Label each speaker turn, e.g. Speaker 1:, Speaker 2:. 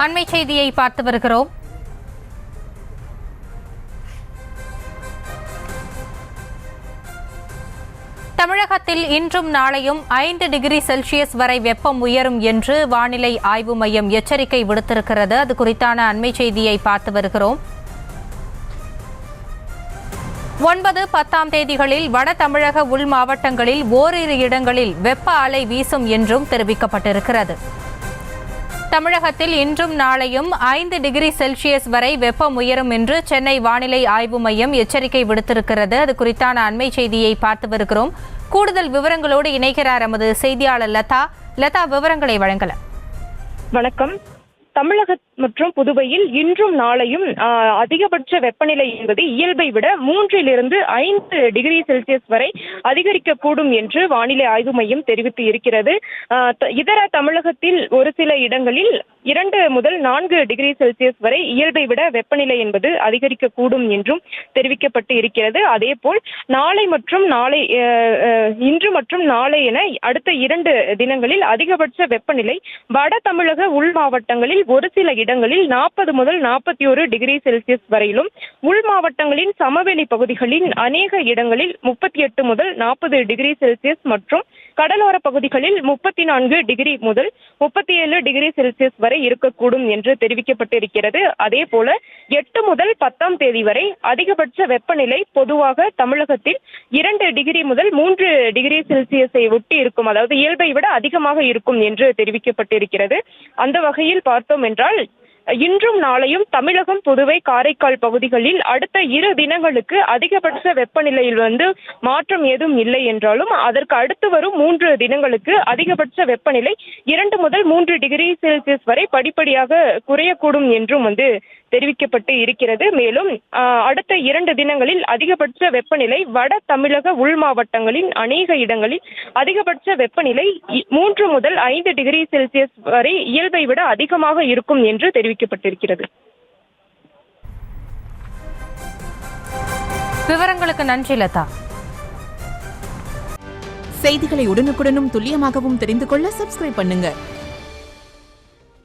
Speaker 1: அண்மை செய்தியை பார்த்து வருகிறோம். தமிழகத்தில் இன்றும் நாளையும் 5 டிகிரி செல்சியஸ் வரை வெப்பம் உயரும் என்று வானிலை ஆய்வு மையம் எச்சரிக்கை விடுத்திருக்கிறது. அது குறித்தான அண்மை செய்தியை பார்த்து வருகிறோம். 9, 10ஆம் தேதிகளில் வட தமிழக உள் மாவட்டங்களில் ஓரிரு இடங்களில் வெப்ப அலை வீசும் என்றும் தெரிவிக்கப்பட்டிருக்கிறது. தமிழகத்தில் இன்றும் நாளையும் 5 டிகிரி செல்சியஸ் வரை வெப்பம் உயரும் என்று சென்னை வானிலை ஆய்வு மையம் எச்சரிக்கை விடுத்திருக்கிறது. அது குறித்தான அண்மை செய்தியை பார்த்து வருகிறோம். கூடுதல் விவரங்களோடு இணைகிறார் எமது செய்தியாளர் லதா. லதா, விவரங்களை வழங்கலாம்.
Speaker 2: வணக்கம். தமிழகம் மற்றும் புதுவையில் இன்றும் நாளையும் அதிகபட்ச வெப்பநிலை என்பது இயல்பை விட 3 - 5 டிகிரி செல்சியஸ் வரை அதிகரிக்கக்கூடும் என்று வானிலை ஆய்வு மையம் தெரிவித்து இருக்கிறது. இதர தமிழகத்தில் ஒரு சில இடங்களில் 2 முதல் 4 டிகிரி செல்சியஸ் வரை இயல்பை விட வெப்பநிலை என்பது அதிகரிக்கக்கூடும் என்றும் தெரிவிக்கப்பட்டு இருக்கிறது. அதேபோல் இன்று மற்றும் நாளை என அடுத்த 2 தினங்களில் அதிகபட்ச வெப்பநிலை வட தமிழக உள் மாவட்டங்களில் ஒரு சில இடங்களில் 40 முதல் 41 டிகிரி செல்சியஸ் வரையிலும், உள் மாவட்டங்களின் சமவெளி பகுதிகளின் அநேக இடங்களில் 38 முதல் 40 டிகிரி செல்சியஸ் மற்றும் கடலோர பகுதிகளில் 34 டிகிரி முதல் 37 டிகிரி செல்சியஸ் வரை இருக்கக்கூடும் என்று தெரிவிக்கப்பட்டிருக்கிறது. அதே போல 8 முதல் 10ஆம் தேதி வரை அதிகபட்ச வெப்பநிலை பொதுவாக தமிழகத்தில் 2 டிகிரி முதல் 3 டிகிரி செல்சியஸை ஒட்டி இருக்கும், அதாவது இயல்பை விட அதிகமாக இருக்கும் என்று தெரிவிக்கப்பட்டிருக்கிறது. அந்த வகையில் பார்த்தோம் என்றால் இன்றும் நாளையும் தமிழகம், புதுவை, காரைக்கால் பகுதிகளில் அடுத்த 2 தினங்களுக்கு அதிகபட்ச வெப்பநிலையில் மாற்றம் ஏதும் இல்லை என்றாலும் அதற்கு அடுத்து வரும் 3 தினங்களுக்கு அதிகபட்ச வெப்பநிலை 2 முதல் 3 டிகிரி செல்சியஸ் வரை படிப்படியாக குறையக்கூடும் என்றும் தெரிவிக்கப்பட்டு இருக்கிறது. மேலும் அடுத்த 2 தினங்களில் அதிகபட்ச வெப்பநிலை வட தமிழக உள் மாவட்டங்களின் அநேக இடங்களில் அதிகபட்ச வெப்பநிலை 3 முதல் 5 டிகிரி செல்சியஸ் வரை இயல்பை விட அதிகமாக இருக்கும் என்று தெரிவிக்கப்பட்டிருக்கிறது.
Speaker 1: விவரங்களுக்கு நன்றி லதா.
Speaker 3: செய்திகளை உடனுக்குடனும் துல்லியமாகவும் தெரிந்து கொள்ள சப்ஸ்கிரைப் பண்ணுங்க.